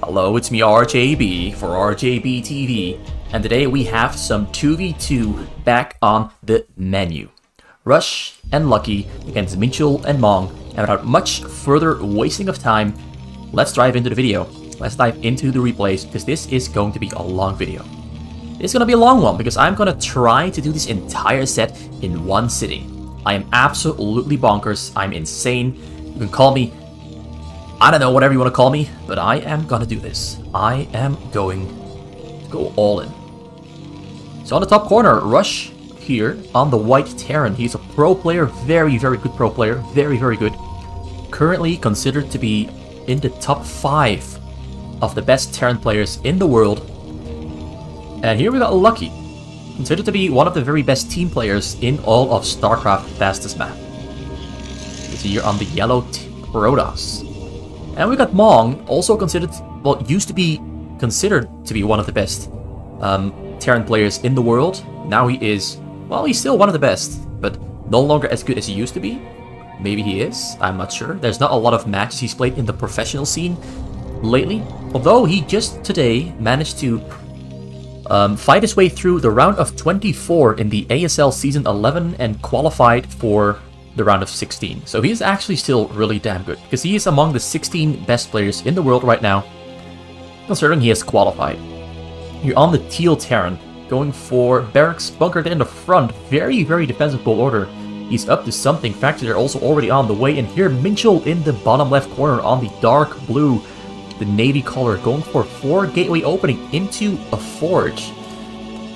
Hello, it's me RJB for RJB TV, and today we have some 2v2 back on the menu. Rush and Lucky against Minchul and Mong, and without much further wasting of time, let's dive into the video. Let's dive into the replays, because this is going to be a long video. It's going to be a long one, because I'm going to try to do this entire set in one sitting. I am absolutely bonkers, I'm insane, you can call me, I don't know, whatever you want to call me, but I am gonna do this. I am going to go all in. So on the top corner, Rush here on the white Terran. He's a pro player, very good pro player, very good. Currently considered to be in the top 5 of the best Terran players in the world. And here we got Lucky, considered to be one of the very best team players in all of StarCraft fastest map. He's here on the yellow Protoss. And we got Mong, also considered, well, used to be considered to be one of the best Terran players in the world. Now he is, well, he's still one of the best, but no longer as good as he used to be. Maybe he is, I'm not sure. There's not a lot of matches he's played in the professional scene lately. Although he just today managed to fight his way through the round of 24 in the ASL Season 11 and qualified for the round of 16. So he's actually still really damn good, because he is among the 16 best players in the world right now, considering he has qualified. You're on the teal Terran, going for barracks bunkered in the front, very defensive bull order. He's up to something. Factories are also already on the way, and here Minchul in the bottom left corner on the dark blue, the navy color, going for 4 gateway opening into a forge.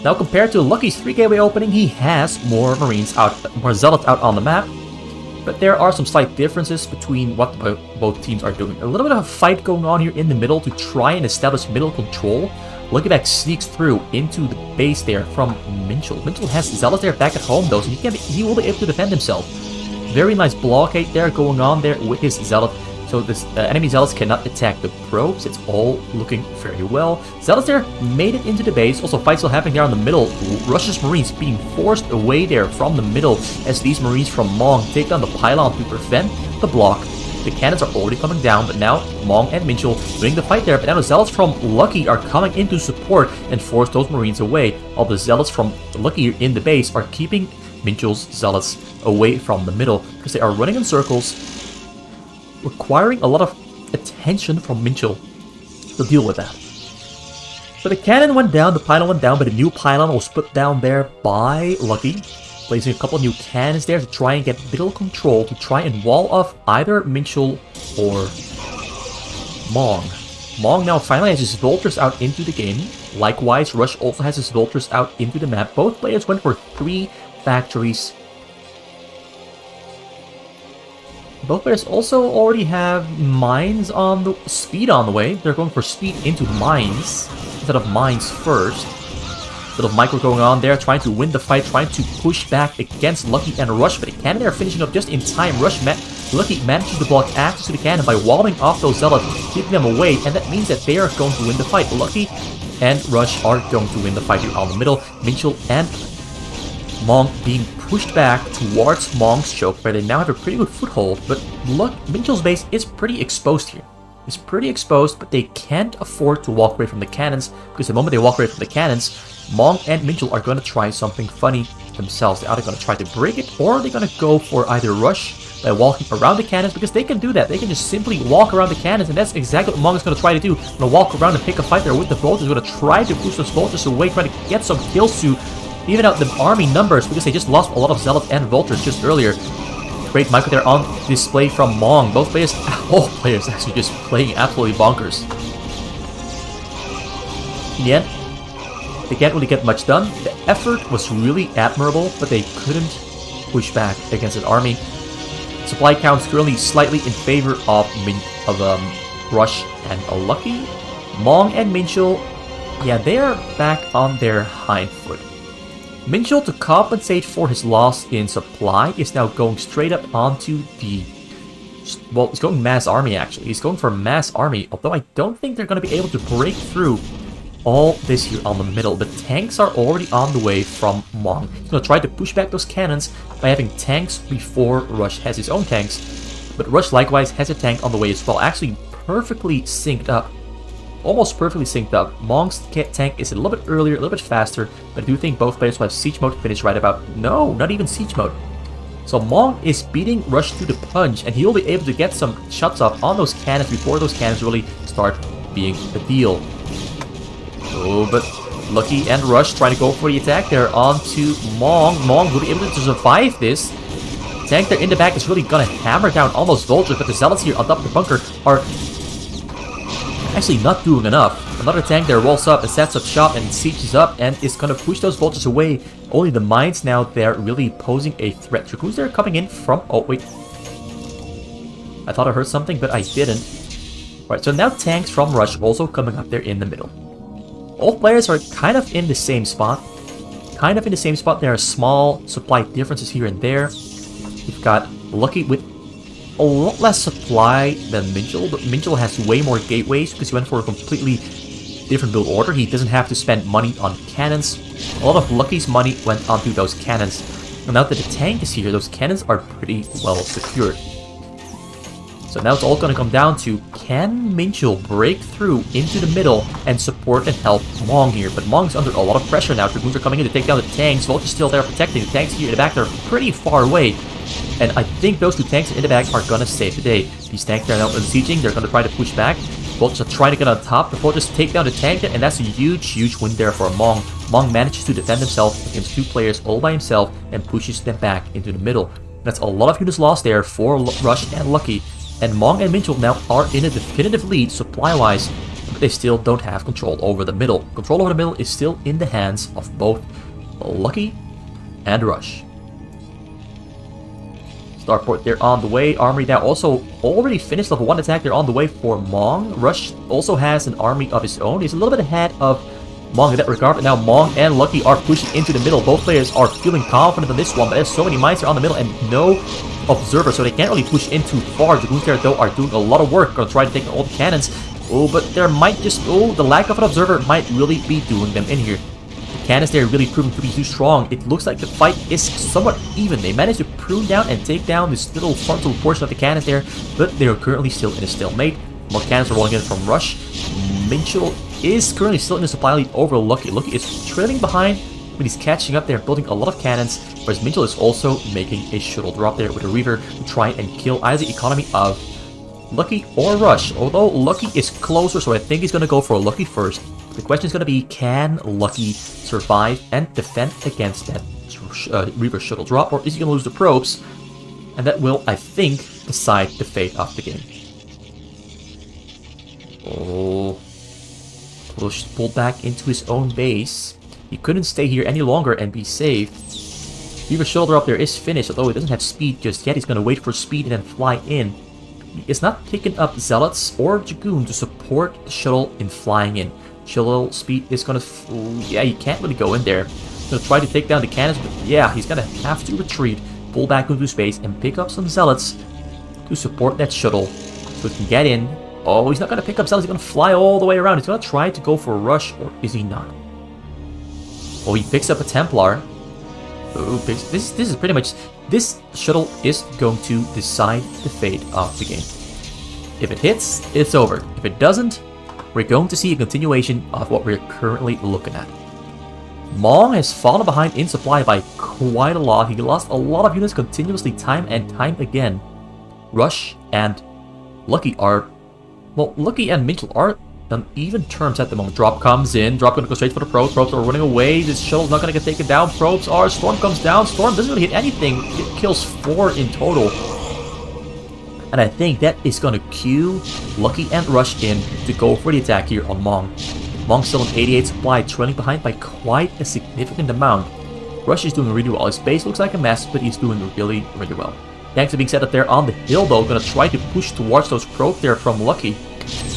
Now compared to Lucky's 3 gateway opening, he has more Marines out, more Zealots out on the map. But there are some slight differences between what both teams are doing. A little bit of a fight going on here in the middle to try and establish middle control. Luckyback sneaks through into the base there from Minchul. Minchul has Zealots there back at home though, so he will be able to defend himself. Very nice blockade there going on there with his Zealot. So this enemy Zealots cannot attack the probes. It's all looking very well. Zealots there made it into the base. Also fight still happening there in the middle. Russia's Marines being forced away there from the middle as these Marines from Mong take down the pylon to prevent the block. The cannons are already coming down, but now Mong and Minchul doing the fight there. But now the Zealots from Lucky are coming into support and force those Marines away. While the Zealots from Lucky in the base are keeping Minchul's Zealots away from the middle, because they are running in circles, requiring a lot of attention from Minchul to deal with that. So the cannon went down, the pylon went down, but a new pylon was put down there by Lucky, placing a couple new cannons there to try and get middle control, to try and wall off either Minchul or Mong. Mong now finally has his vultures out into the game. Likewise, Rush also has his vultures out into the map. Both players went for 3 factories. Both players also already have mines on the speed on the way. They're going for speed into mines instead of mines first. Bit of micro going on there, trying to win the fight, trying to push back against Lucky and Rush, but the cannon are finishing up just in time. Lucky manages to block access to the cannon by walling off those Zealots, keeping them away, and that means that they are going to win the fight. Lucky and Rush are going to win the fight here on the middle. Minchul and Mong being pushed back towards Mong's choke, where they now have a pretty good foothold, but look, Minchul's base is pretty exposed here. It's pretty exposed, but they can't afford to walk away from the cannons, because the moment they walk away from the cannons, Mong and Minchul are going to try something funny themselves. They're either going to try to break it, or they're going to go for either Rush by walking around the cannons, because they can do that. They can just simply walk around the cannons, and that's exactly what Mong is going to try to do. Going to walk around and pick a fight there with the Vultures. Going to try to push those Vultures away, try to get some kills to even out the army numbers, because they just lost a lot of Zealots and Vultures just earlier. Great micro there on display from Mong. Both players, all players actually just playing absolutely bonkers. In the end, they can't really get much done. The effort was really admirable, but they couldn't push back against an army. Supply counts currently slightly in favor of Rush and Lucky. Mong and Minchul, yeah, they are back on their hind foot. Minchul, to compensate for his loss in supply, is now going straight up onto the... Well, he's going mass army, actually. He's going for mass army, although I don't think they're going to be able to break through all this here on the middle. The tanks are already on the way from Mong. He's going to try to push back those cannons by having tanks before Rush has his own tanks. But Rush likewise has a tank on the way as well, actually perfectly synced up. almost perfectly synced up. Mong's tank is a little bit earlier, a little bit faster, but I do think both players will have siege mode finished right about... No, not even siege mode. So Mong is beating Rush to the punch, and he'll be able to get some shots off on those cannons before those cannons really start being a deal. Oh, but Lucky and Rush trying to go for the attack there onto Mong. Mong will be able to survive this. Tank there in the back is really gonna hammer down almost Vultures, but the Zealots here on top of the bunker are actually not doing enough. Another tank there rolls up and sets up shop and sieges up and is gonna push those Vultures away. Only the mines now they're really posing a threat. Dragoons there coming in from... Oh, wait. I thought I heard something, but I didn't. Alright, so now tanks from Rush also coming up there in the middle. All players are kind of in the same spot. There are small supply differences here and there. We've got Lucky with a lot less supply than Minchul, but Minchul has way more gateways because he went for a completely different build order. He doesn't have to spend money on cannons. A lot of Lucky's money went onto those cannons. And now that the tank is here, those cannons are pretty well secured. So now it's all going to come down to, can Minchul break through into the middle and support and help Mong here? But Mong's under a lot of pressure now. Dragoons are coming in to take down the tanks. Vulture's still there protecting. The tanks here in the back, they're pretty far away. And I think those two tanks in the back are going to save the day. These tanks are now besieging. They're going to try to push back. Vultures are trying to get on top. The Vultures take down the tank there, and that's a huge win there for Mong. Mong manages to defend himself against two players all by himself and pushes them back into the middle. That's a lot of units lost there for Rush and Lucky. And Mong and Minchul now are in a definitive lead supply-wise, but they still don't have control over the middle. Control over the middle is still in the hands of both Lucky and Rush. Starport, they're on the way. Armory now also already finished level 1 attack. They're on the way for Mong. Rush also has an army of his own. He's a little bit ahead of Mong in that regard, but now Mong and Lucky are pushing into the middle. Both players are feeling confident on this one, but there's so many mines here on the middle and no observer, so they can't really push in too far. The Dragoons there, though, are doing a lot of work. Gonna try to take all the cannons. Oh, but there might just... Oh, the lack of an observer might really be doing them in here. Cannons there really proving to be too strong. It looks like the fight is somewhat even. They managed to prune down and take down this little frontal portion of the cannons there, but they are currently still in a stalemate. More cannons are rolling in from Rush. Minchul is currently still in the supply lead over Lucky. Lucky is trailing behind, but he's catching up there, building a lot of cannons, whereas Minchul is also making a shuttle drop there with a Reaver to try and kill either the economy of Lucky or Rush. Although Lucky is closer, so I think he's going to go for Lucky first. The question is going to be, can Lucky survive and defend against that Reaver shuttle drop, or is he going to lose the probes? And that will, I think, decide the fate of the game. Oh, Push pulled back into his own base. He couldn't stay here any longer and be safe. Reaver shuttle drop there is finished, although it doesn't have speed just yet. He's going to wait for speed and then fly in. He is not picking up Zealots or Dragoon to support the shuttle in flying in. Shuttle speed is going to... Yeah, he can't really go in there. He's going to try to take down the cannons, but yeah, he's going to have to retreat, pull back into space, and pick up some Zealots to support that shuttle so he can get in. Oh, he's not going to pick up Zealots. He's going to fly all the way around. He's going to try to go for a rush, or is he not? Oh, he picks up a Templar. Oh, this is pretty much... This shuttle is going to decide the fate of the game. If it hits, it's over. If it doesn't, we're going to see a continuation of what we're currently looking at. Mong has fallen behind in supply by quite a lot. He lost a lot of units continuously time and time again. Rush and Lucky are... Well, Lucky and Minchul are on even terms at the moment. Drop comes in. Drop going to go straight for the probes. Probes are running away. This shuttle's not going to get taken down. Probes are... Storm comes down. Storm doesn't really hit anything. It kills 4 in total. And I think that is going to cue Lucky and Rush in to go for the attack here on Mong. Mong's still on 88 supply, trailing behind by quite a significant amount. Rush is doing really well. His base looks like a mess, but he's doing really well. Tanks are being set up there on the hill, though. Going to try to push towards those probes there from Lucky.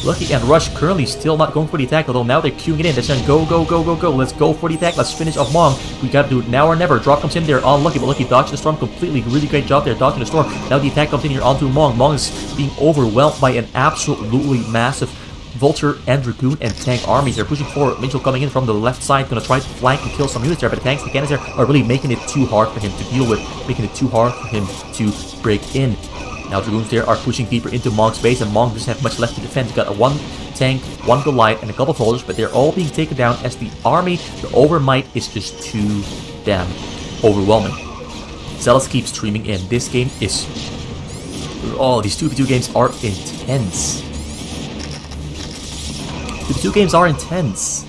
Lucky and Rush currently still not going for the attack, although now they're queuing it in. They're saying, go, go, go, go, go. Let's go for the attack. Let's finish off Mong. We got to do it now or never. Drop comes in there on Lucky, but Lucky dodged the storm completely. Really great job there, dodging the storm. Now the attack comes in here onto Mong. Mong is being overwhelmed by an absolutely massive Vulture and Dragoon and tank armies. They're pushing forward. Minchul coming in from the left side, going to try to flank and kill some units there, but the tanks, the cannons there are really making it too hard for him to deal with, making it too hard for him to break in. Now Dragoons there are pushing deeper into Mong's base, and Mong doesn't have much left to defend. He's got a 1 tank, 1 Goliath, and a couple soldiers, but they're all being taken down as the army, the overmight is just too damn overwhelming. Zealots keep streaming in. This game is... Oh, these 2v2 games are intense. 2v2 games are intense.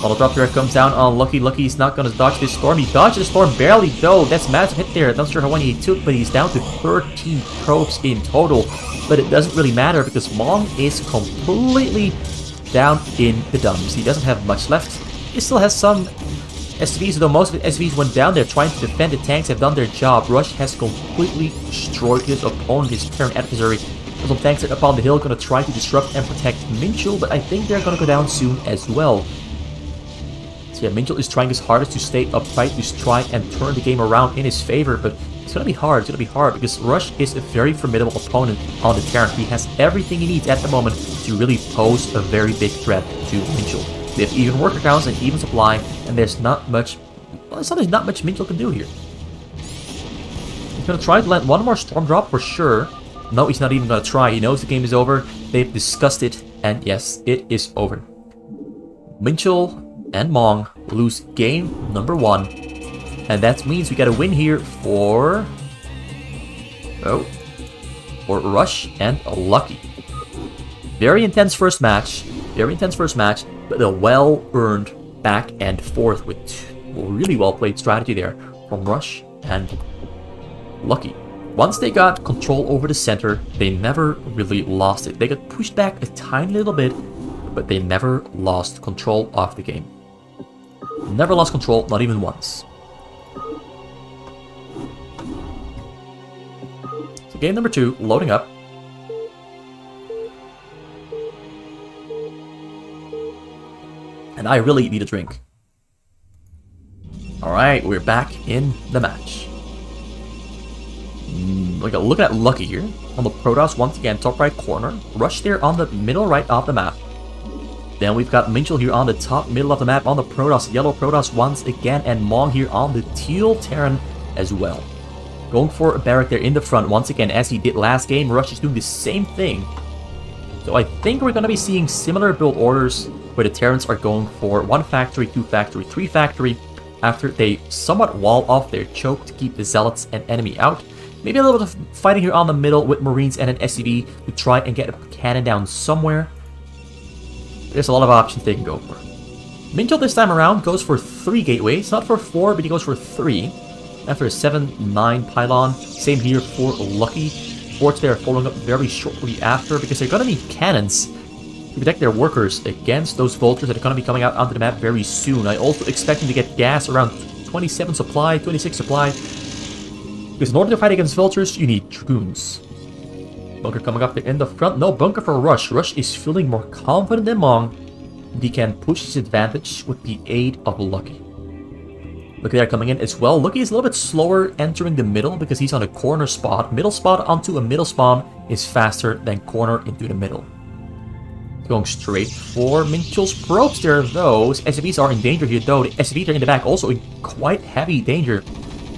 Auto drop there comes down on Lucky. Lucky is not going to dodge this storm. He dodged the storm barely though. That's massive hit there. Not sure how many he took, but he's down to 13 probes in total. But it doesn't really matter because Mong is completely down in the dumps. He doesn't have much left. He still has some SVs, though most of the SVs went down there trying to defend. The tanks have done their job. Rush has completely destroyed his opponent, his Terran adversary. There's some tanks that are up on the hill going to try to disrupt and protect Minchul, but I think they're going to go down soon as well. So yeah, Minchul is trying his hardest to stay upright, to try and turn the game around in his favor, but it's going to be hard. It's going to be hard because Rush is a very formidable opponent on the Terran. He has everything he needs at the moment to really pose a very big threat to Minchul. They have even worker counts and even supply, and there's not much... Well, there's not much Minchul can do here. He's going to try to land one more Storm Drop for sure. No, he's not even going to try. He knows the game is over. They've discussed it, and yes, it is over. Minchul and Mong lose game number 1. And that means we got a win here for... Oh. For Rush and Lucky. Very intense first match. Very intense first match, but a well-earned back and forth with really well-played strategy there from Rush and Lucky. Once they got control over the center, they never really lost it. They got pushed back a tiny little bit, but they never lost control of the game. Never lost control, not even once. So game number 2, loading up. And I really need a drink. Alright, we're back in the match. Look at Lucky here. On the Protoss, once again, top right corner. Rush there on the middle right of the map. Then we've got Minchul here on the top middle of the map on the Protoss. Yellow Protoss once again. And Mong here on the teal Terran as well. Going for a barrack there in the front once again as he did last game. Rush is doing the same thing. So I think we're going to be seeing similar build orders where the Terrans are going for 1 factory, 2 factory, 3 factory after they somewhat wall off their choke to keep the Zealots and enemy out. Maybe a little bit of fighting here on the middle with Marines and an SCV to try and get a cannon down somewhere. There's a lot of options they can go for. Minchul this time around goes for 3 gateways, not for 4, but he goes for 3. After a 7-9 pylon. Same here for Lucky. Forts there following up very shortly after because they're going to need cannons to protect their workers against those vultures that are going to be coming out onto the map very soon. I also expect them to get gas around 27 supply, 26 supply. Because in order to fight against vultures, you need dragoons. Bunker coming up there in the front. No bunker for Rush. Rush is feeling more confident than Mong. He can push his advantage with the aid of Lucky. Lucky there coming in as well. Lucky is a little bit slower entering the middle because he's on a corner spot. Middle spot onto a middle spawn is faster than corner into the middle. Going straight for Minchul's probes there though. SCVs are in danger here though. The SCV are in the back also in quite heavy danger.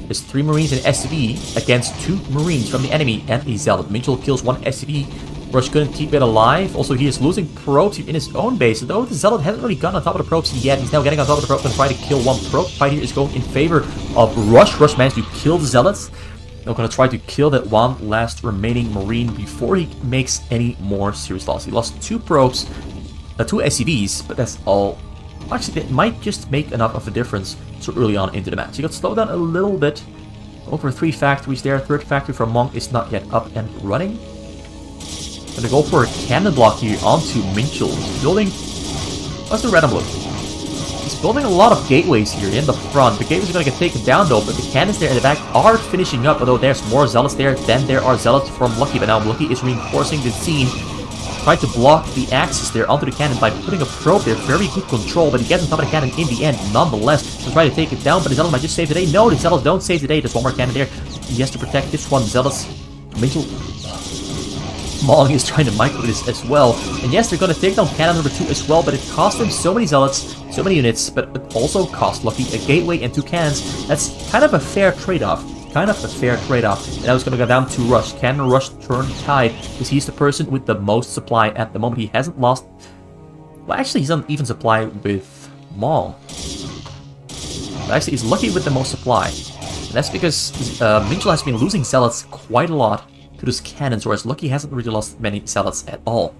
There's 3 Marines and SCV against 2 Marines from the enemy and the Zealot. Minchul kills 1 SCV. Rush couldn't keep it alive. Also, he is losing probes in his own base. Though the Zealot hasn't really gotten on top of the probes yet. He's now getting on top of the probes and trying to kill 1 probe. Fight here is going in favor of Rush. Rush managed to kill the Zealots. Now going to try to kill that 1 last remaining Marine before he makes any more serious loss. He lost 2 probes, 2 SCVs, but that's all. Actually, that might just make enough of a difference so early on into the match. He got slowed down a little bit. Over 3 factories there. 3rd factory from Mong is not yet up and running. Gonna go for a cannon block here onto Minchul. He's building... What's the red and blue? He's building a lot of gateways here in the front. The gateways are gonna get taken down though, but the cannons there in the back are finishing up. Although there's more Zealots there than there are Zealots from Lucky. But now Lucky is reinforcing the scene. Trying to block the axis there onto the cannon by putting a probe there. Very good control, but he gets on top of the cannon in the end nonetheless. To try to take it down, but the Zealots might just save the day. No, the Zealots don't save the day. There's 1 more cannon there. He has to protect this one. Zealots. Minchul. Mong is trying to micro this as well. And yes, they're going to take down cannon number 2 as well, but it cost them so many Zealots, so many units, but it also cost Lucky a gateway and 2 cannons. That's kind of a fair trade-off. kind of a fair trade-off. And now it's going to go down to Rush. Can Rush turn tide? Because he's the person with the most supply at the moment. He hasn't lost... Well, actually, he's on even supply with Mong. But actually, he's lucky with the most supply. And that's because Minchul has been losing Zealots quite a lot to those cannons, whereas Lucky hasn't really lost many Zealots at all.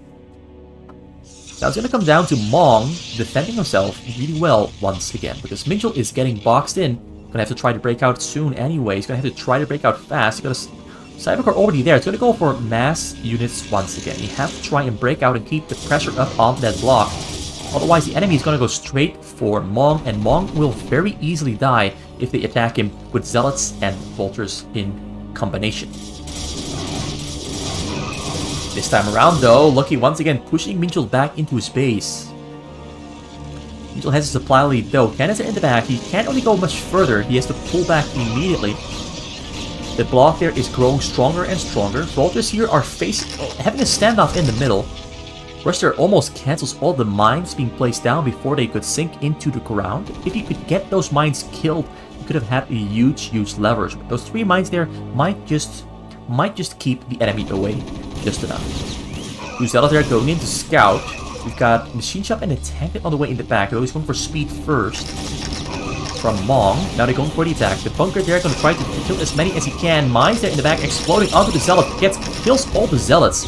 Now it's going to come down to Mong defending himself really well once again, because Minchul is getting boxed in. Going to have to try to break out soon anyway. He's going to have to try to break out fast. He's got a Cybercore already there. It's going to go for mass units once again. You have to try and break out and keep the pressure up on that block. Otherwise, the enemy is going to go straight for Mong, and Mong will very easily die if they attack him with Zealots and Vultures in combination. This time around, though, Lucky once again pushing Minchul back into his base. Minchul has a supply lead, though. Cannons are in the back. He can't really go much further. He has to pull back immediately. The block there is growing stronger and stronger. Vultures here are having a standoff in the middle. Rush there almost cancels all the mines being placed down before they could sink into the ground. If you could get those mines killed, you could have had a huge leverage. But those 3 mines there might just keep the enemy away just enough. 2 Zealots there going in to scout. We've got Machine Shop and a Tank on the way in the back. They're always going for speed first from Mong. Now they're going for the attack. The bunker there going to try to kill as many as he can. Mines there in the back exploding onto the Zealot. Kills all the Zealots.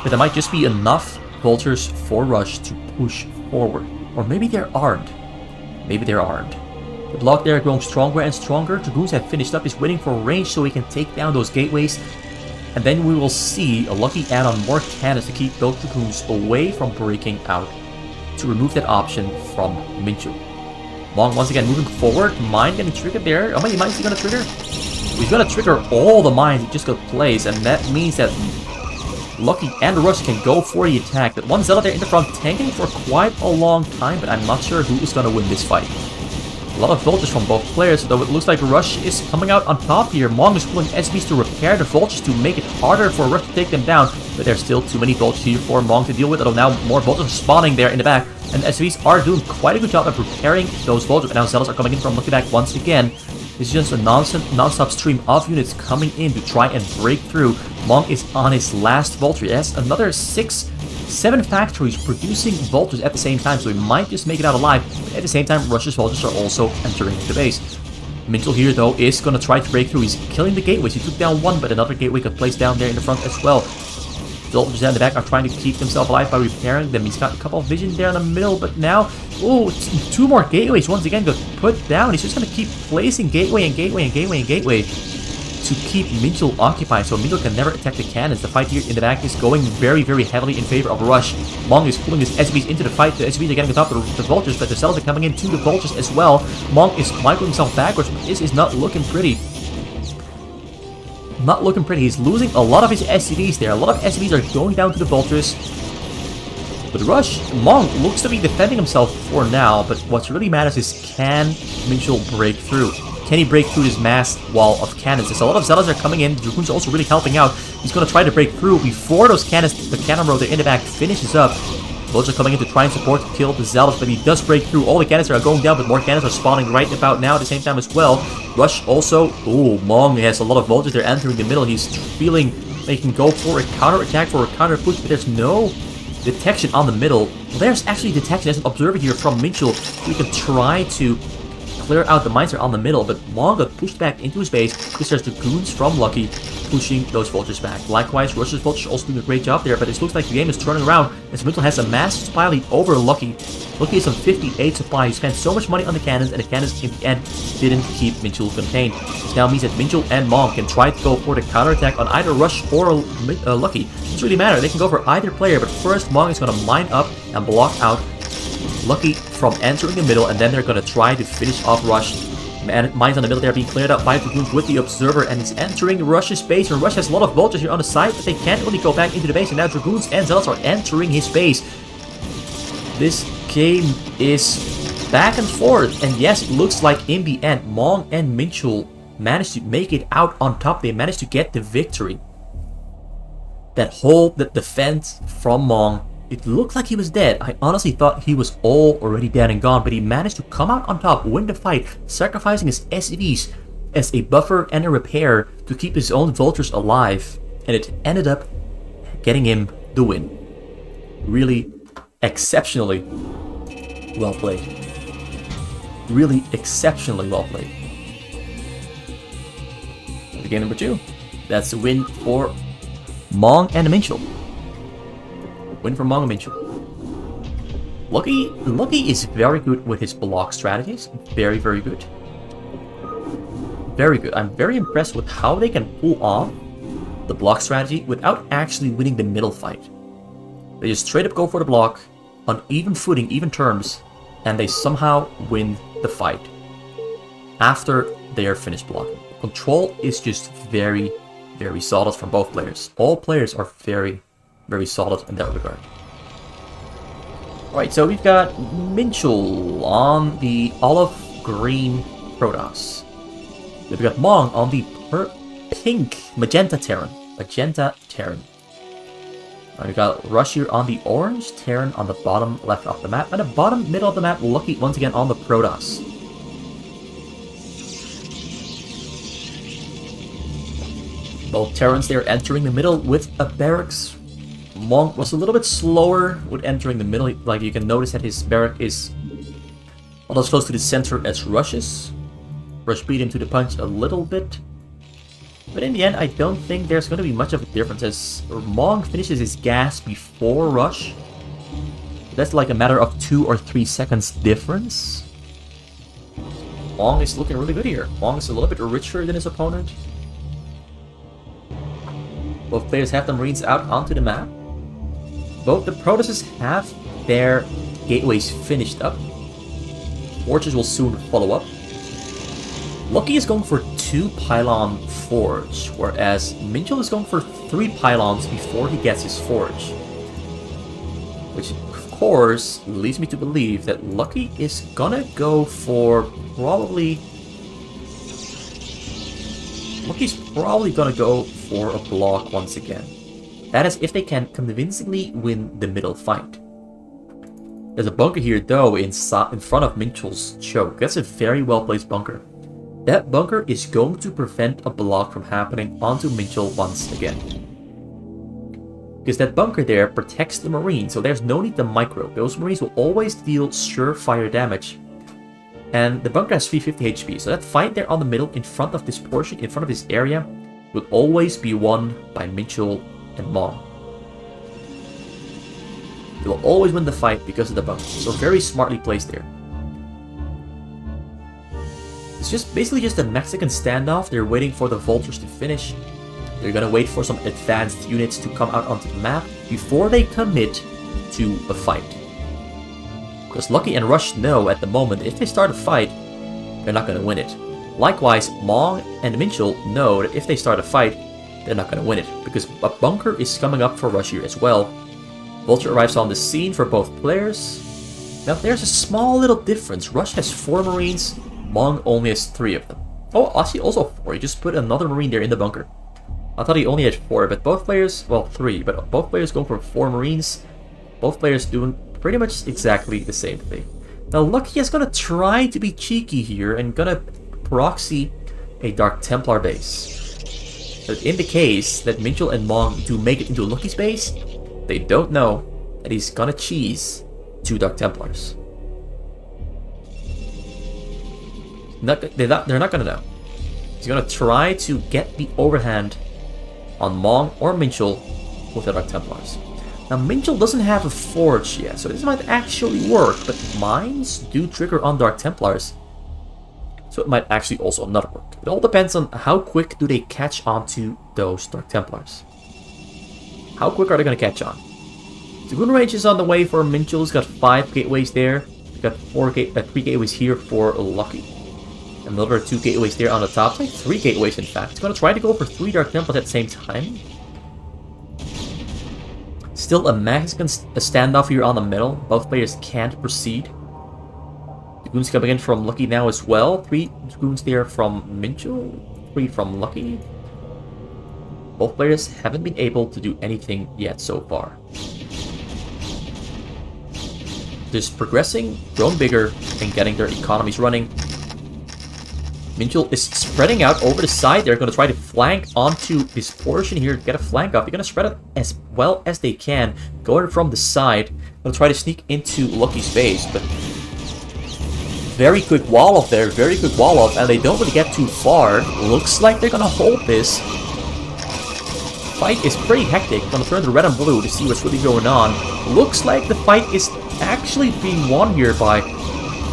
But there might just be enough Vultures for Rush to push forward. Or maybe they're armed. Maybe they're armed. The block there growing stronger and stronger. Dragoons have finished up. He's waiting for range so he can take down those gateways. And then we will see a Lucky add on more cannons to keep those Dragoons away from breaking out. To remove that option from Minchul. Mong once again moving forward. Mine getting triggered there. How many mines is he going to trigger? He's going to trigger all the mines he just got placed. And that means that Lucky and Rush can go for the attack. That one Zealot there in the front tanking for quite a long time. But I'm not sure who is going to win this fight. A lot of Vultures from both players, though it looks like Rush is coming out on top here. Mong is pulling SBs to repair the Vultures to make it harder for Rush to take them down. But there's still too many Vultures here for Mong to deal with, although now more Vultures are spawning there in the back. And SBs are doing quite a good job of repairing those Vultures. And now Zealots are coming in from Lucky back once again. It's just a non-stop stream of units coming in to try and break through. Mong is on his last Vulture. He has another 7 factories producing Vultures at the same time, so he might just make it out alive. But at the same time, Rush's Vultures are also entering the base. Minchul here, though, is going to try to break through. He's killing the gateways. He took down one, but another gateway got placed down there in the front as well. Vultures in the back are trying to keep themselves alive by repairing them. He's got a couple of vision there in the middle, but now, oh, 2 more gateways once again got put down. He's just going to keep placing gateway and gateway and gateway and gateway to keep Minchul occupied, so Minchul can never attack the cannons. The fight here in the back is going very heavily in favor of Rush. Mong is pulling his SBs into the fight. The SBs are getting on top of the Vultures, but the Zealots are coming into the Vultures as well. Mong is michaeling himself backwards, but this is not looking pretty. Not looking pretty. He's losing a lot of his SCVs there. A lot of SCVs are going down to the Vultures. But Rush, Mong looks to be defending himself for now, but what really matters is, can Minchul break through? Can he break through this mass wall of cannons? There's a lot of Zealots are coming in. Dragoons are also really helping out. He's going to try to break through before those cannons, the cannon row there in the back finishes up. Those are coming in to try and support to kill the Zealots, but he does break through. All the cannons are going down, but more cannons are spawning right about now at the same time as well. Rush also, oh, Mong has a lot of Vultures there entering the middle. He's feeling they can go for a counter-attack, for a counter-push, but there's no detection on the middle. Well, there's actually detection as an observer here from Minchul. We can try to clear out the mines that are on the middle, but Mong got pushed back into his base because there's Dragoons from Lucky pushing those Vultures back. Likewise, Rush's Vultures also doing a great job there, but it looks like the game is turning around as Minchul has a massive supply lead over Lucky. Lucky is on 58 supply. He spent so much money on the cannons, and the cannons in the end didn't keep Minchul contained. This now means that Minchul and Mong can try to go for the counterattack on either Rush or Lucky. It doesn't really matter. They can go for either player, but first Mong is going to line up and block out Lucky from entering the middle, and then they're going to try to finish off Rush. Mines on the middle there being cleared out by Dragoons with the Observer, and he's entering Rush's base, and Rush has a lot of Vultures here on the side, but they can't really go back into the base, and now Dragoons and Zealots are entering his base. This game is back and forth, and yes, it looks like in the end, Mong and Minchul managed to make it out on top. They managed to get the victory. That defense from Mong, it looked like he was dead. I honestly thought he was already dead and gone, but he managed to come out on top, win the fight, sacrificing his SCVs as a buffer and a repair to keep his own vultures alive, and it ended up getting him the win. Really exceptionally well played. Really exceptionally well played. Game number 2. That's a win for Mong and Minchul. Win for Mong and Minchul. Lucky is very good with his block strategies. Very, very good. Very good. I'm very impressed with how they can pull off the block strategy without actually winning the middle fight. They just straight up go for the block on even footing, even terms, and they somehow win the fight after they are finished blocking. Control is just very, very solid from both players. All players are very, very solid in that regard. Alright, so we've got Minchul on the olive green Protoss. We've got Mong on the pink Magenta Terran. We've got Rush here on the orange, Terran on the bottom left of the map, and the bottom middle of the map, Lucky once again on the Protoss. Both Terrans there entering the middle with a barracks. Mong was a little bit slower with entering the middle. Like you can notice that his barrack is not as close to the center as Rush's. Rush beat him to the punch a little bit. But in the end, I don't think there's going to be much of a difference as Mong finishes his gas before Rush. That's like a matter of 2 or 3 seconds difference. Mong is looking really good here. Mong is a little bit richer than his opponent. Both players have the Marines out onto the map. Both the Protosses have their gateways finished up. Forges will soon follow up. Lucky is going for 2 pylon forge, whereas Minchul is going for 3 pylons before he gets his forge. Which, of course, leads me to believe that Lucky is gonna go for probably... Lucky's probably gonna go for a block once again. That is if they can convincingly win the middle fight. There's a bunker here though in front of Minchul's choke. That's a very well placed bunker. That bunker is going to prevent a block from happening onto Minchul once again. Because that bunker there protects the Marine, so there's no need to micro. Those Marines will always deal surefire damage. And the bunker has 350 HP, so that fight there on the middle in front of this portion, in front of this area, will always be won by Minchul and Mong. They will always win the fight because of the bunker, so very smartly placed there. It's just basically just a Mexican standoff. They're waiting for the vultures to finish. They're gonna wait for some advanced units to come out onto the map before they commit to a fight. Because Lucky and Rush know at the moment if they start a fight, they're not gonna win it. Likewise, Mong and Minchul know that if they start a fight, they're not gonna win it. Because a bunker is coming up for Rush here as well. Vulture arrives on the scene for both players. Now there's a small little difference. Rush has 4 Marines, Mong only has 3 of them. Oh, actually also 4. He just put another Marine there in the bunker. I thought he only had 4, but both players, well 3, but both players going for 4 Marines. Both players doing pretty much exactly the same thing. Now Lucky is gonna try to be cheeky here and gonna proxy a Dark Templar base. But in the case that Minchul and Mong do make it into Lucky's base, they don't know that he's gonna cheese 2 Dark Templars. They're not gonna know. He's gonna try to get the overhand on Mong or Minchul with the Dark Templars. Now Minchul doesn't have a forge yet, so this might actually work, but mines do trigger on Dark Templars, so it might actually also not work. It all depends on how quick do they catch on to those Dark Templars. How quick are they going to catch on? Dragoon range is on the way for Minchul. He's got 5 gateways there. He's got 3 gateways here for Lucky. Another 2 gateways there on the top. Like 3 gateways in fact. He's going to try to go for 3 Dark Templars at the same time. Still a Mexican standoff here on the middle. Both players can't proceed. Dragoons coming in from Lucky now as well. 3 Dragoons there from Minchul. 3 from Lucky. Both players haven't been able to do anything yet so far. Just progressing, growing bigger, and getting their economies running. Minchul is spreading out over the side. They're going to try to flank onto this portion here. Get a flank up. They're going to spread it as well as they can. Going from the side. Going to try to sneak into Lucky's base. But very quick wall off there. Very quick wall off. And they don't really get too far. Looks like they're going to hold this. Fight is pretty hectic. Going to turn to red and blue to see what's really going on. Looks like the fight is actually being won here by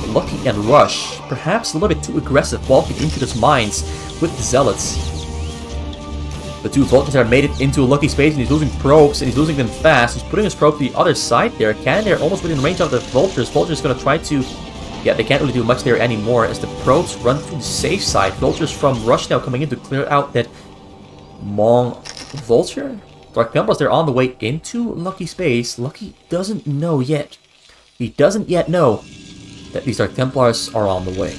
Lucky and Rush. Perhaps a little bit too aggressive, walking into those mines with the Zealots. The two Vulcans have made it into Lucky's space, and he's losing probes, and he's losing them fast. He's putting his probe to the other side there. They're almost within range of the Vultures. Vultures going to try to... Yeah, they can't really do much there anymore as the probes run to the safe side. Vultures from Rush now coming in to clear out that Mong Vulture. Dark Templars, they're on the way into Lucky's base. Lucky doesn't know yet. He doesn't yet know that these Dark Templars are on the way.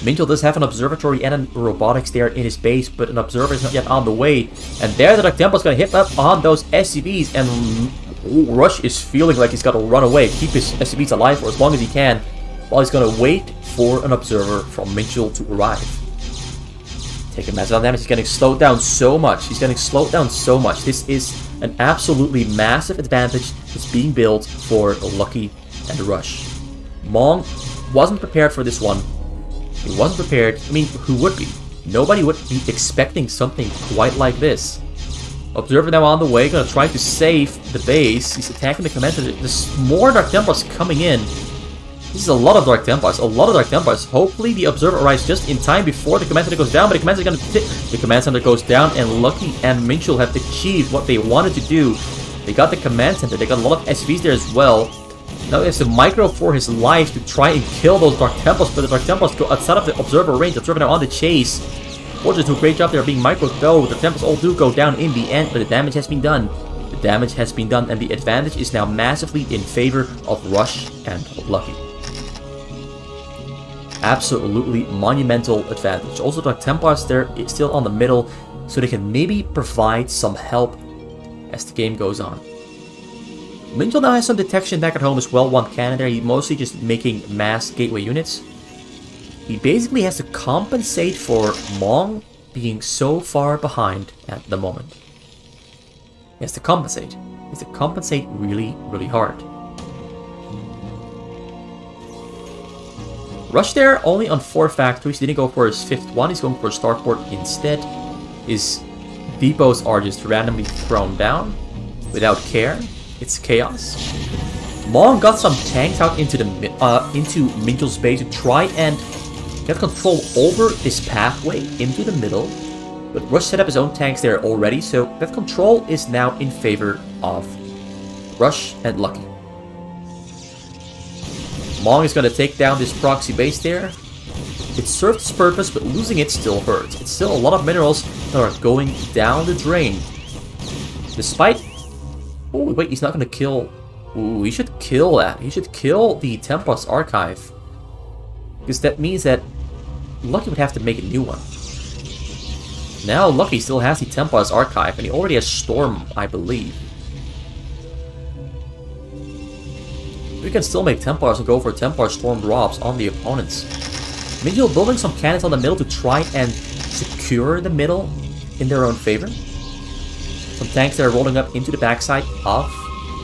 Minchul does have an observatory and a robotics there in his base, but an observer is not yet on the way. And there the Dark Templars going to hit up on those SCVs, and Rush is feeling like he's got to run away, keep his SCVs alive for as long as he can, while he's going to wait for an observer from Minchul to arrive. Taking massive damage, he's getting slowed down so much. He's getting slowed down so much. This is an absolutely massive advantage that's being built for Lucky and Rush. Mong wasn't prepared for this one. He wasn't prepared. I mean, who would be? Nobody would be expecting something quite like this. Observer now on the way, gonna try to save the base. He's attacking the command center. There's more Dark Templars coming in. This is a lot of Dark Templars, a lot of Dark Templars. Hopefully the Observer arrives just in time before the command center goes down, but the command center is gonna the command center goes down, and Lucky and Minchul have achieved what they wanted to do. They got the command center, they got a lot of SCVs there as well. Now he has to micro for his life to try and kill those Dark Templars, but the Dark Templars go outside of the Observer range. Observer now on the chase. Fortune do a great job there being microed though. The Templars all do go down in the end, but the damage has been done. The damage has been done, and the advantage is now massively in favor of Rush and Lucky. Absolutely monumental advantage. Also, Dark Templars there still on the middle, so they can maybe provide some help as the game goes on. Minchul now has some detection back at home as well. One cannon there. He's mostly just making mass gateway units. He basically has to compensate for Mong being so far behind at the moment. He has to compensate. He has to compensate really, really hard. Rush there only on 4 factories. He didn't go for his 5th one. He's going for a starport instead. His depots are just randomly thrown down without care. It's chaos. Mong got some tanks out into Minchul's base to try and get control over this pathway into the middle. But Rush set up his own tanks there already, so that control is now in favor of Rush and Lucky. Mong is going to take down this proxy base there. It served its purpose, but losing it still hurts. It's still a lot of minerals that are going down the drain. Despite... Oh, wait, he's not going to kill... Ooh, he should kill that. He should kill the Templars Archive. Because that means that Lucky would have to make a new one. Now Lucky still has the Templars Archive, and he already has Storm, I believe. We can still make Templars and go for Templar Storm drops on the opponents. Minchul building some cannons on the middle to try and secure the middle in their own favor. Some tanks that are rolling up into the backside of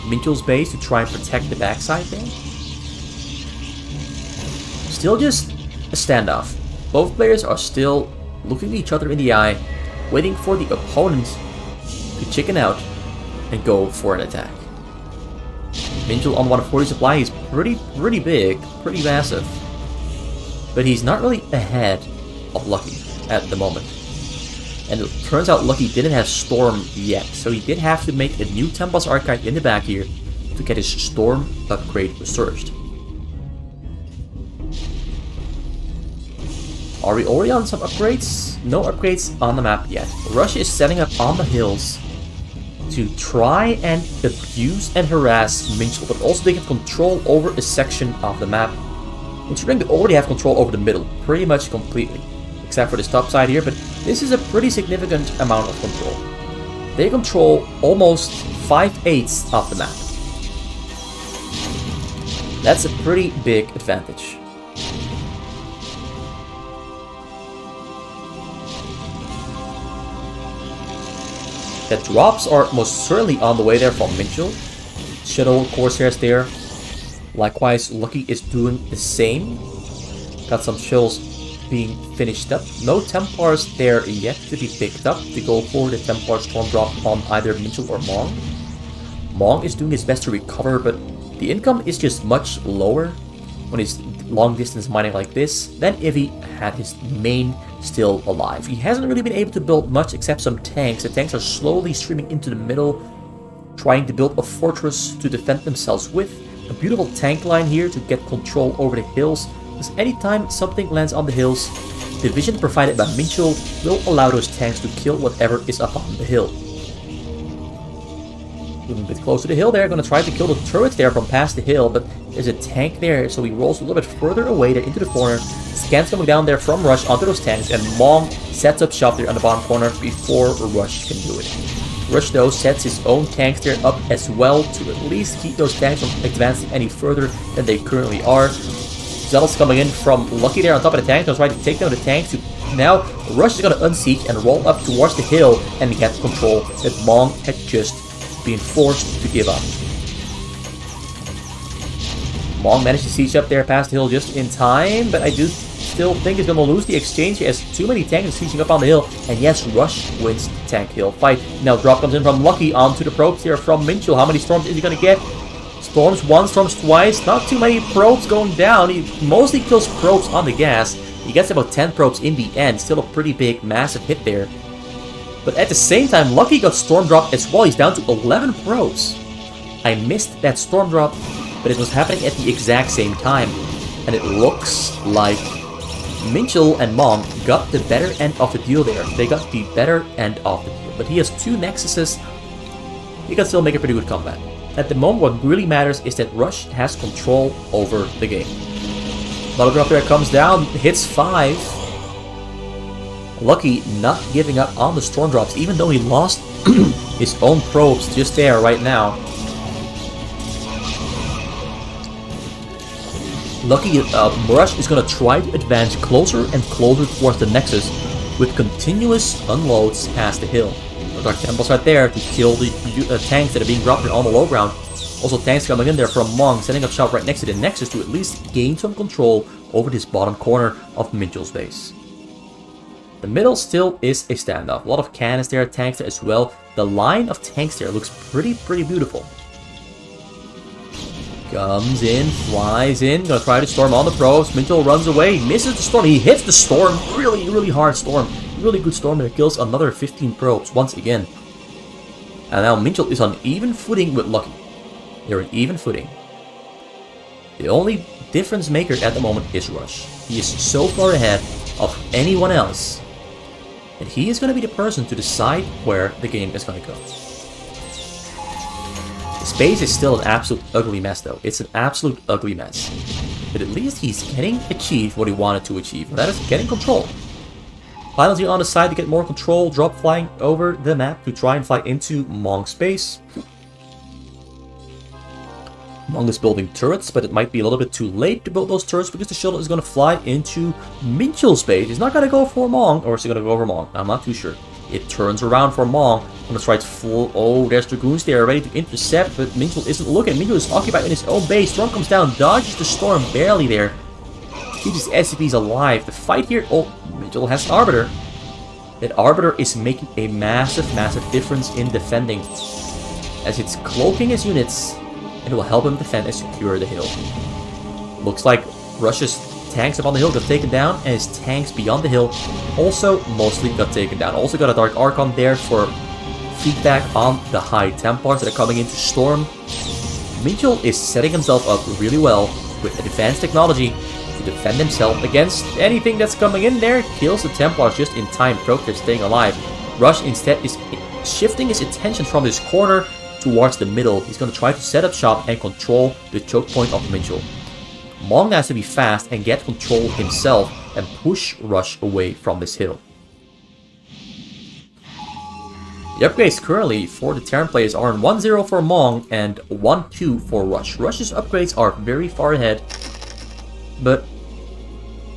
Minchul's base to try and protect the backside there. Still just a standoff. Both players are still looking at each other in the eye, waiting for the opponent to chicken out and go for an attack. Minchul on 140 supply, he's pretty big, pretty massive. But he's not really ahead of Lucky at the moment. And it turns out Lucky didn't have Storm yet, so he did have to make a new Templars Archive in the back here to get his Storm upgrade researched. Are we already on some upgrades? No upgrades on the map yet. Russia is setting up on the hills to try and abuse and harass Minchul, but also they have control over a section of the map. Considering they already have control over the middle, pretty much completely. Except for this top side here, but this is a pretty significant amount of control. They control almost 5/8 of the map. That's a pretty big advantage. The drops are most certainly on the way there from Minchul. Shuttle Corsairs there. Likewise, Lucky is doing the same. Got some shuttles being finished up. No Templars there yet to be picked up to go for the Templar Storm Drop on either Minchul or Mong. Mong is doing his best to recover, but the income is just much lower when he's long distance mining like this than if he had his main still alive. He hasn't really been able to build much except some tanks. The tanks are slowly streaming into the middle, trying to build a fortress to defend themselves with. A beautiful tank line here to get control over the hills, because anytime something lands on the hills, the vision provided by Minchul will allow those tanks to kill whatever is up on the hill. Moving a bit closer to the hill there, gonna try to kill the turrets there from past the hill, but there's a tank there, so he rolls a little bit further away there into the corner. Scans coming down there from Rush onto those tanks, and Mong sets up shop there on the bottom corner before Rush can do it. Rush, though, sets his own tanks there up as well to at least keep those tanks from advancing any further than they currently are. Zealots coming in from Lucky there on top of the tank, gonna try to take down the tanks. Now, Rush is gonna unseat and roll up towards the hill and get control that Mong had just been forced to give up. Mong managed to siege up there past the hill just in time, but I do still think he's going to lose the exchange. He has too many tanks sieging up on the hill, and yes, Rush wins the tank hill fight. Now drop comes in from Lucky onto the probes here from Minchul. How many storms is he going to get? Storms once, storms twice, not too many probes going down. He mostly kills probes on the gas. He gets about 10 probes in the end, still a pretty big, massive hit there. But at the same time, Lucky got Storm Drop as well. He's down to 11 probes. I missed that Storm Drop, but it was happening at the exact same time. And it looks like Minchul and Mong got the better end of the deal there. They got the better end of the deal. But he has 2 Nexuses. He can still make a pretty good comeback. At the moment, what really matters is that Rush has control over the game. Bottle Drop there comes down, hits 5. Lucky not giving up on the Storm Drops, even though he lost his own probes just there right now. Lucky Rush is going to try to advance closer and closer towards the Nexus with continuous unloads past the hill. The Dark Temples right there to kill the tanks that are being dropped here on the low ground. Also tanks coming in there from Mong, setting up shop right next to the Nexus to at least gain some control over this bottom corner of Minchul's base. The middle still is a standoff. A lot of cannons there, tanks there as well. The line of tanks there looks pretty beautiful. Comes in, flies in, gonna try to storm on the probes. Minchul runs away, misses the storm. He hits the storm, really hard storm. Really good storm that kills another 15 probes once again. And now Minchul is on even footing with Lucky. They're on even footing. The only difference maker at the moment is Rush. He is so far ahead of anyone else. And he is going to be the person to decide where the game is going to go. The space is still an absolute ugly mess though. It's an absolute ugly mess. But at least he's achieved what he wanted to achieve. That is getting control. Piloting on the side to get more control. Drop flying over the map to try and fly into Mong's space. Mong is building turrets, but it might be a little bit too late to build those turrets because the shuttle is going to fly into Minchul's base. He's not going to go for Mong, or is he going to go for Mong? I'm not too sure. It turns around for Mong. On the right full. Oh, there's Dragoons there ready to intercept, but Minchul isn't looking. Minchul is occupied in his own base. Storm comes down, dodges the storm barely there. Keeps his SCPs alive. The fight here. Oh, Minchul has Arbiter. That Arbiter is making a massive difference in defending, as it's cloaking his units. It will help him defend and secure the hill. Looks like Rush's tanks up on the hill got taken down, and his tanks beyond the hill also mostly got taken down. Also got a Dark Archon there for feedback on the High Templars that are coming in to storm. Minchul is setting himself up really well with advanced technology to defend himself against anything that's coming in there. Kills the Templars just in time. They're staying alive. Rush instead is shifting his attention from this corner towards the middle. He's going to try to set up shop and control the choke point of Minchul. Mong has to be fast and get control himself and push Rush away from this hill. The upgrades currently for the Terran players are on 1-0 for Mong and 1-2 for Rush. Rush's upgrades are very far ahead, but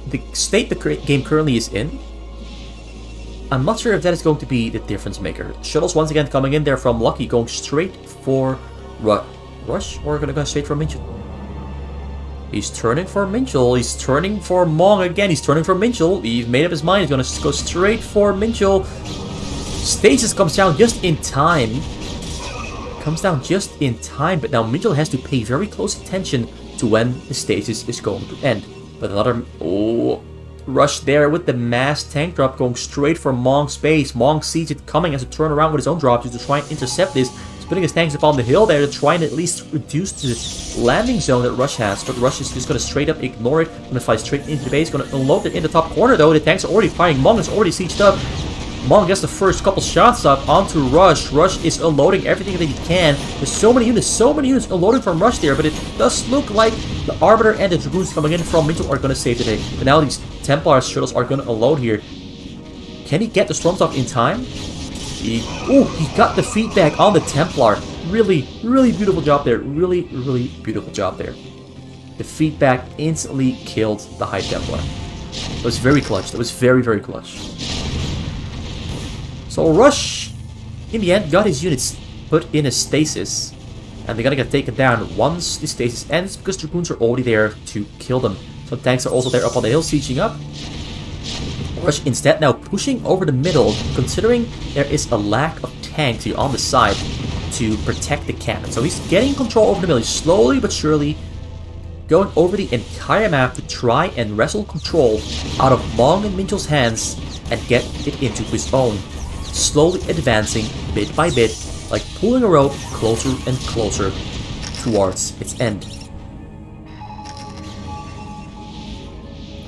the state the game currently is in, I'm not sure if that is going to be the difference maker. Shuttles once again coming in there from Lucky, going straight for Rush, or gonna go straight for Minchul. He's turning for Minchul. He's turning for Mong again. He's turning for Minchul. He's made up his mind. He's gonna go straight for Minchul. Stasis comes down just in time. Comes down just in time, but now Minchul has to pay very close attention to when the stasis is going to end. But another Rush there with the mass tank drop going straight for Mong's base. Mong sees it coming as a turn around with his own drop to try and intercept this. He's putting his tanks up on the hill there to try and at least reduce the landing zone that Rush has. But Rush is just going to straight up ignore it. Going to fly straight into the base. Going to unload it in the top corner though. The tanks are already firing. Mong is already sieged up. Mong gets the first couple shots up onto Rush. Rush is unloading everything that he can. There's so many units unloading from Rush there, but it does look like the Arbiter and the Dragoons coming in from Minchul are going to save the day. But now these Templar shuttles are going to unload here. Can he get the Stormstalk in time? He got the feedback on the Templar. Really, really beautiful job there. Really, really beautiful job there. The feedback instantly killed the High Templar. That was very clutch. That was very, very clutch. So Rush, in the end, got his units put in a stasis. And they're gonna get taken down once the stasis ends, because Dragoons are already there to kill them. Some tanks are also there up on the hill, sieging up. Rush instead now pushing over the middle, considering there is a lack of tanks here on the side to protect the cannon. So he's getting control over the middle. He's slowly but surely going over the entire map to try and wrestle control out of Mong and Minchul's hands and get it into his own. Slowly advancing bit by bit, like pulling a rope closer and closer towards its end.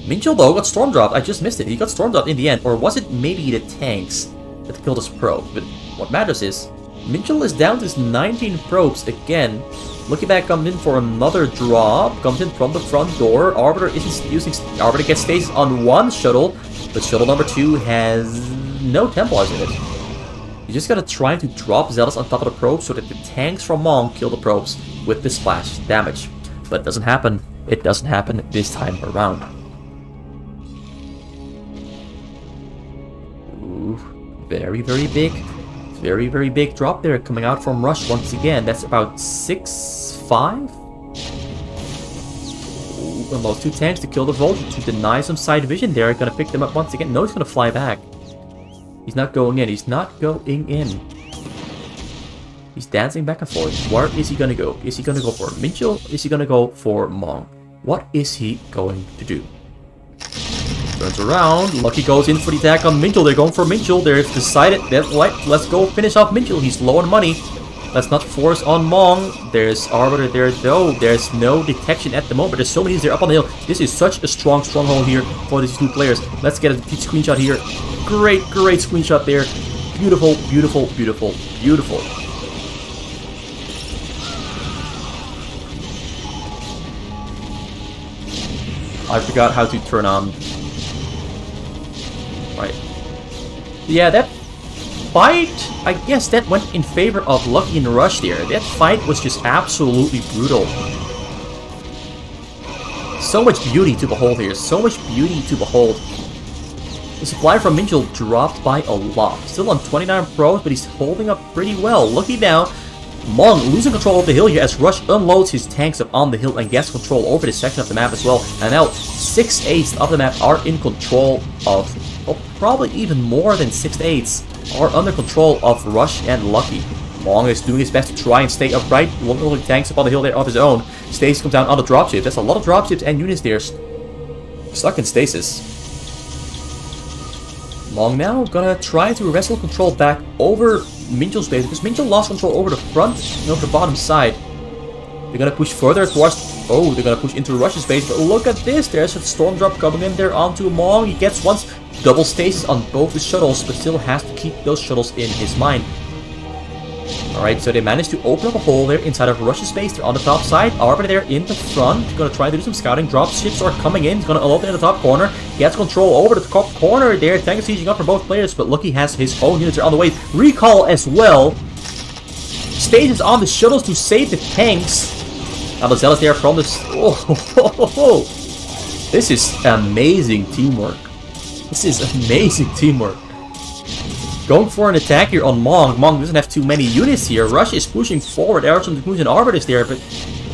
Minchul though got storm dropped. I just missed it. He got storm dropped in the end, or was it maybe the tanks that killed his probe? But what matters is Minchul is down to his 19 probes again. Looking back, comes in for another drop. Comes in from the front door. Arbiter isn't using. Arbiter gets stasis on one shuttle, but shuttle number 2 has no Templars in it. You just gotta try to drop Zealots on top of the probes so that the tanks from Mong kill the probes with the splash damage. But it doesn't happen. It doesn't happen this time around. Ooh, very, very big. Very, very big drop there coming out from Rush once again. That's about 6-5. Ooh, and those 2 tanks to kill the Vulture to deny some side vision there. Gonna pick them up once again. No, he's gonna fly back. He's not going in. He's not going in. He's dancing back and forth. Where is he gonna go? Is he gonna go for Minchul? Is he gonna go for Mong? What is he going to do? Turns around. Lucky goes in for the attack on Minchul. They're going for Minchul. They've decided that, let's go finish off Minchul. He's low on money. Let's not force on Mong. There's Arbiter there though. There's no detection at the moment. There's so many there up on the hill. This is such a strong stronghold here for these 2 players. Let's get a screenshot here. Great, great screenshot there. Beautiful, beautiful, beautiful, beautiful. I forgot how to turn on. Right. Yeah, that fight, I guess that went in favor of Lucky and Rush there. That fight was just absolutely brutal. So much beauty to behold here. So much beauty to behold. The supply from Minchul dropped by a lot. Still on 29 pros, but he's holding up pretty well. Lucky now. Mong losing control of the hill here as Rush unloads his tanks up on the hill and gets control over this section of the map as well. And now 6/8 of the map are in control of, well, probably even more than 6/8 are under control of Rush and Lucky. Mong is doing his best to try and stay upright, loading tanks up on the hill there of his own. Stasis comes down on the dropship. There's a lot of dropships and units there stuck in stasis. Mong now gonna try to wrestle control back over Minchul's base, because Minchul lost control over the front and over the bottom side. They're gonna push further towards... Oh, they're gonna push into Rush's base, but look at this! There's a storm drop coming in there onto Mong. He gets once double stasis on both the shuttles, but still has to keep those shuttles in his mind. Alright, so they managed to open up a hole there inside of Rush's base. They're on the top side. Arbiter there in the front. Gonna try to do some scouting. Drop ships are coming in. He's gonna unload in the top corner. Gets control over the top corner there. Tank is sieging up for both players, but Lucky has his own units on the way. Recall as well. Stasis on the shuttles to save the tanks. Now the Zealots there from this... Oh, this is amazing teamwork. This is amazing teamwork. going for an attack here on Mong. Mong doesn't have too many units here. Rush is pushing forward. There are some Conclusion Arbiters there, but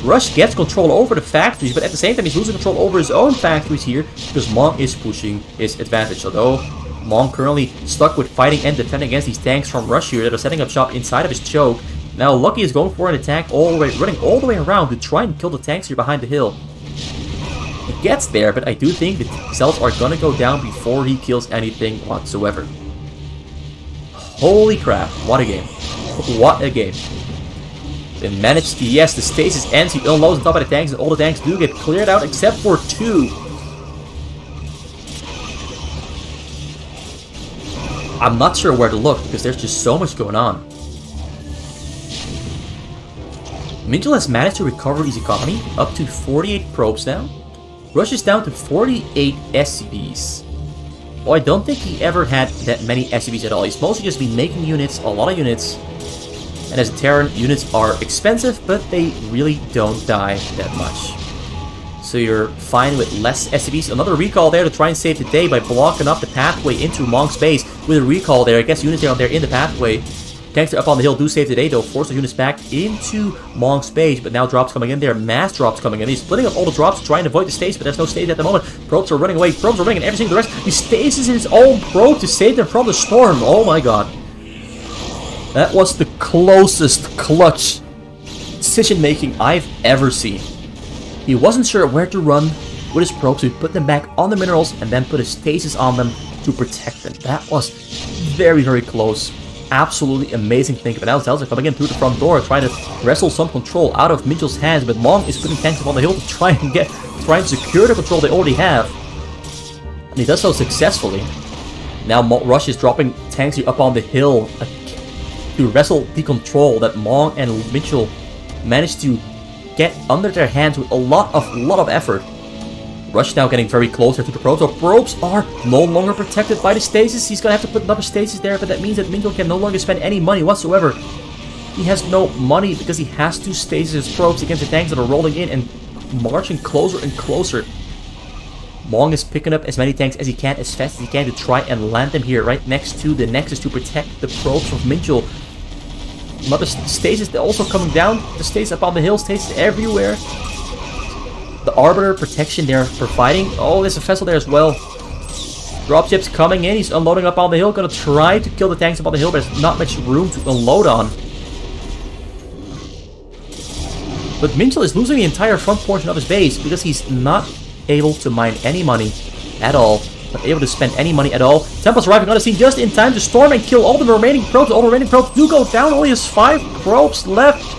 Rush gets control over the factories, but at the same time he's losing control over his own factories here because Mong is pushing his advantage. Although Mong currently stuck with fighting and defending against these tanks from Rush here that are setting up shop inside of his choke. Now Lucky is going for an attack all the way, running all the way around to try and kill the tanks here behind the hill. He gets there, but I do think the cells are gonna go down before he kills anything whatsoever. Holy crap, what a game. What a game. They managed, yes, the stasis ends, he unloads on top of the tanks, and all the tanks do get cleared out except for 2. I'm not sure where to look, because there's just so much going on. Minchul has managed to recover his economy, up to 48 probes now. Rush is down to 48 SCBs. Well, I don't think he ever had that many SCBs at all. He's mostly just been making units, a lot of units. And as a Terran, units are expensive, but they really don't die that much. So you're fine with less SCBs. Another recall there to try and save the day by blocking off the pathway into Mong's base with a recall there. I guess units are there in the pathway. Tanks are up on the hill do save the day, though. Force the units back into Mong's base, but now drops coming in there. Mass drops coming in. He's splitting up all the drops to try and avoid the stasis, but there's no stasis at the moment. Probes are running away. Probes are running and everything. The rest, he stasis his own probe to save them from the storm. Oh my god. That was the closest clutch decision-making I've ever seen. He wasn't sure where to run with his probes, so he put them back on the minerals and then put a stasis on them to protect them. That was very, very close. Absolutely amazing thing. But now cells are coming in through the front door, trying to wrestle some control out of Minchul's hands. But Mong is putting tanks up on the hill to try and secure the control they already have. And he does so successfully. Now Rush is dropping tanks here up on the hill to wrestle the control that Mong and Minchul managed to get under their hands with a lot of effort. Rush now getting very closer to the probes. So probes are no longer protected by the stasis. He's gonna have to put another stasis there, but that means that Minchul can no longer spend any money whatsoever. He has no money because he has to stasis his probes against the tanks that are rolling in and marching closer and closer. Mong is picking up as many tanks as he can, as fast as he can, to try and land them here right next to the Nexus to protect the probes from Minchul. Another stasis also coming down. The stasis up on the hill, stasis everywhere. The Arbiter protection there providing. Oh, there's a vessel there as well. Dropships coming in. He's unloading up on the hill. Gonna try to kill the tanks up on the hill, but there's not much room to unload on. But Minchul is losing the entire front portion of his base because he's not able to mine any money at all. Not able to spend any money at all. Temple's arriving on the scene just in time to storm and kill all the remaining probes. All the remaining probes do go down. Only has 5 probes left.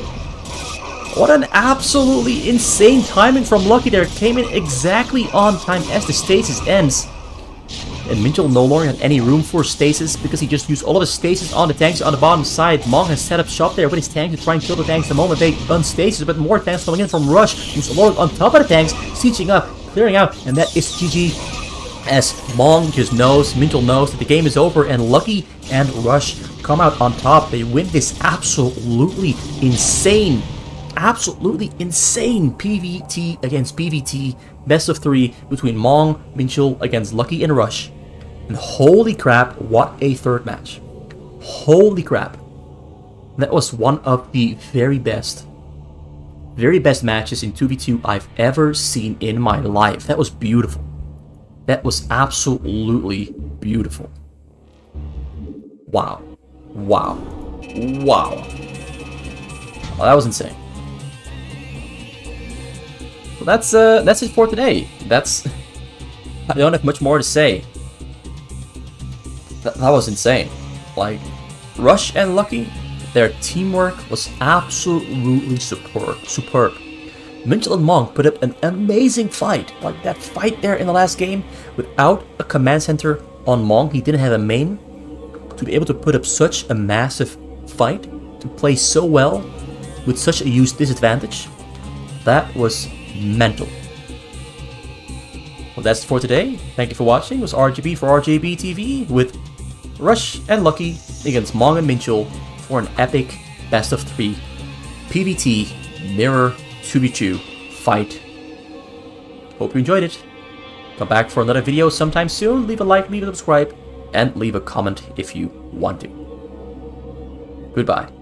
What an absolutely insane timing from Lucky there. Came in exactly on time as the stasis ends. And Minchul no longer had any room for stasis because he just used all of his stasis on the tanks on the bottom side. Mong has set up shop there with his tanks to try and kill the tanks the moment they unstasis, but more tanks coming in from Rush, who's loaded on top of the tanks, sieging up, clearing out, and that is GG. As Mong just knows, Minchul knows that the game is over, and Lucky and Rush come out on top. They win this absolutely insane PvT against PvT best of 3 between Mong, Minchul against Lucky and Rush. And holy crap, what a third match. Holy crap. That was one of the very best matches in 2v2 I've ever seen in my life. That was beautiful. That was absolutely beautiful. Wow. Wow. Wow. Well, that was insane. Well, that's it for today. I don't have much more to say. That was insane. Like, Rush and Lucky, their teamwork was absolutely superb. Minchul and Mong put up an amazing fight. Like that fight there in the last game, without a command center on Mong, he didn't have a main. To be able to put up such a massive fight, to play so well, with such a huge disadvantage, that was mental. Well, that's it for today. Thank you for watching. It was RGB for RJB TV with Rush and Lucky against Mong and Minchul for an epic best of 3 PvT mirror 2v2 fight. Hope you enjoyed it. Come back for another video sometime soon. Leave a like, leave a subscribe, and leave a comment if you want to. Goodbye.